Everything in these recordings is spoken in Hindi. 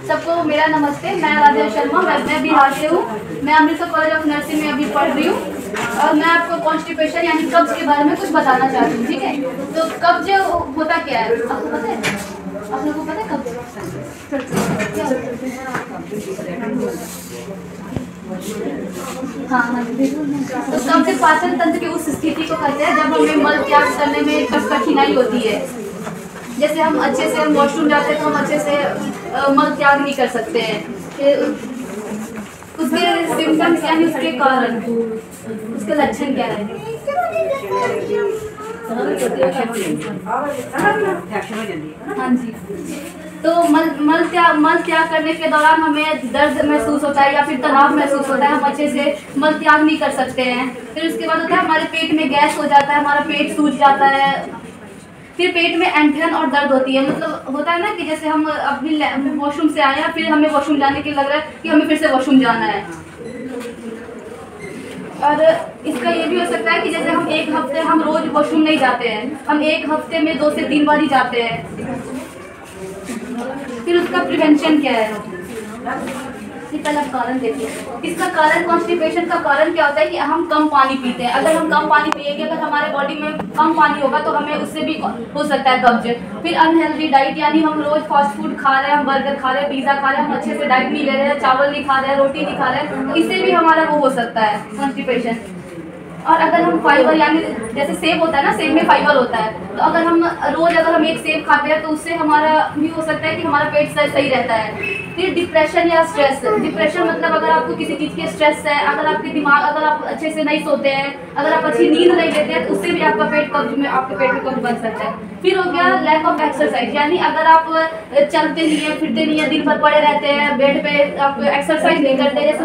सबको मेरा नमस्ते। मैं राजेश शर्मा, मैं बिहार से हूँ। मैं अमृतसर कॉलेज ऑफ नर्सिंग में अभी पढ़ रही हूँ और मैं आपको कॉन्स्टिपेशन यानी कब्ज के बारे में कुछ बताना चाहती हूँ। ठीक है, तो कब्ज होता क्या है आपको पता है? आप लोगों को पता है कब्ज क्या होता है? हाँ, तो कब्ज पाचन तंत्र की उस स्थिति को कहते हैं जब हमें मल त्याग करने में कठिनाई होती है। जैसे हम अच्छे से वॉशरूम जाते हैं तो हम अच्छे से मल त्याग नहीं कर सकते हैं। उसके सिम्टम्स यानी उसके कारण, उसके लक्षण क्या है? हाँ जी, तो मल त्याग करने के दौरान हमें दर्द महसूस होता है या फिर तनाव महसूस होता है। हम अच्छे से मल त्याग नहीं कर सकते हैं। फिर उसके बाद होता है हमारे पेट में गैस हो जाता है, हमारा पेट सूज जाता है। फिर पेट में ऐंठन और दर्द होती है। मतलब होता है ना कि जैसे हम अभी वॉशरूम से आए हैं, फिर हमें वॉशरूम जाने के लग रहा है कि हमें फिर से वॉशरूम जाना है। और इसका ये भी हो सकता है कि जैसे हम एक हफ्ते हम रोज वॉशरूम नहीं जाते हैं, हम एक हफ्ते में 2 से 3 बार ही जाते हैं। फिर उसका प्रिवेंशन क्या है? पहले कारण देखिए। इसका कारण, कॉन्स्टिपेशन का कारण क्या होता है कि हम कम पानी पीते हैं। अगर हम कम पानी पिएंगे, अगर हमारे बॉडी में कम पानी होगा तो हमें उससे भी हो सकता है कब्ज। फिर अनहेल्दी डाइट, यानी हम रोज फास्ट फूड खा रहे हैं, हम बर्गर खा रहे हैं, पिज्जा खा रहे हैं, हम अच्छे से डाइट नहीं ले रहे हैं, चावल नहीं खा रहे हैं, रोटी नहीं खा रहे हैं, तो इससे भी हमारा वो हो सकता है कॉन्स्टिपेशन। और अगर हम फाइबर, यानी जैसे सेब होता है ना, सेब में फाइबर होता है, तो अगर हम एक सेब खाते हैं तो उससे हमारा भी हो सकता है कि हमारा पेट सही रहता है। फिर डिप्रेशन या स्ट्रेस। डिप्रेशन मतलब अगर आपको किसी चीज़ की स्ट्रेस है, अगर आप अच्छे से नहीं सोते हैं, अगर आप अच्छी नींद नहीं लेते हैं, तो उससे भी आपके पेट में कब्ज बन सकता है। फिर हो गया लैक ऑफ एक्सरसाइज, यानी अगर आप चलते नहीं है, फिरते नहीं है, दिन भर पड़े रहते हैं बेड पे, आप एक्सरसाइज नहीं करते। जैसे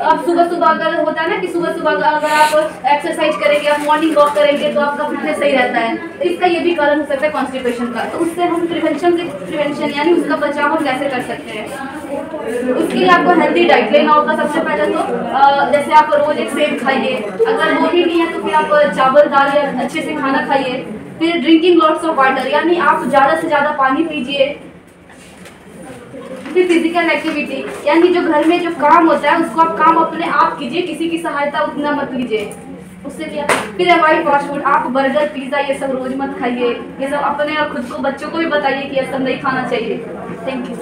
आप सुबह अगर होता है ना कि सुबह अगर आप एक्सरसाइज करेंगे, आप मॉर्निंग वॉक करेंगे, तो आपका फिटनेस सही रहता है। तो इसका ये भी कारण हो सकता है कॉन्स्टिपेशन का। तो उससे हम प्रिवेंशन यानी उसका बचाव हम कैसे कर सकते हैं? उसके लिए आपको हेल्दी डाइट लेना होगा। सबसे पहले तो जैसे आप रोज एक सेब खाइए, अगर वो भी नहीं है तो फिर आप चावल दाल या अच्छे से खाना खाइए। फिर ड्रिंकिंग लॉट्स ऑफ वाटर, यानी आप ज़्यादा से ज़्यादा पानी पीजिए। फिर फिजिकल एक्टिविटी, यानी जो घर में जो काम होता है उसको आप काम अपने आप कीजिए, किसी की सहायता उतना मत लीजिए, उससे क्या। फिर अवॉइड फास्ट फूड, आप बर्गर पिज्ज़ा ये सब रोज मत खाइए। ये सब अपने और खुद को, बच्चों को भी बताइए कि ये सब नहीं खाना चाहिए। Thank you.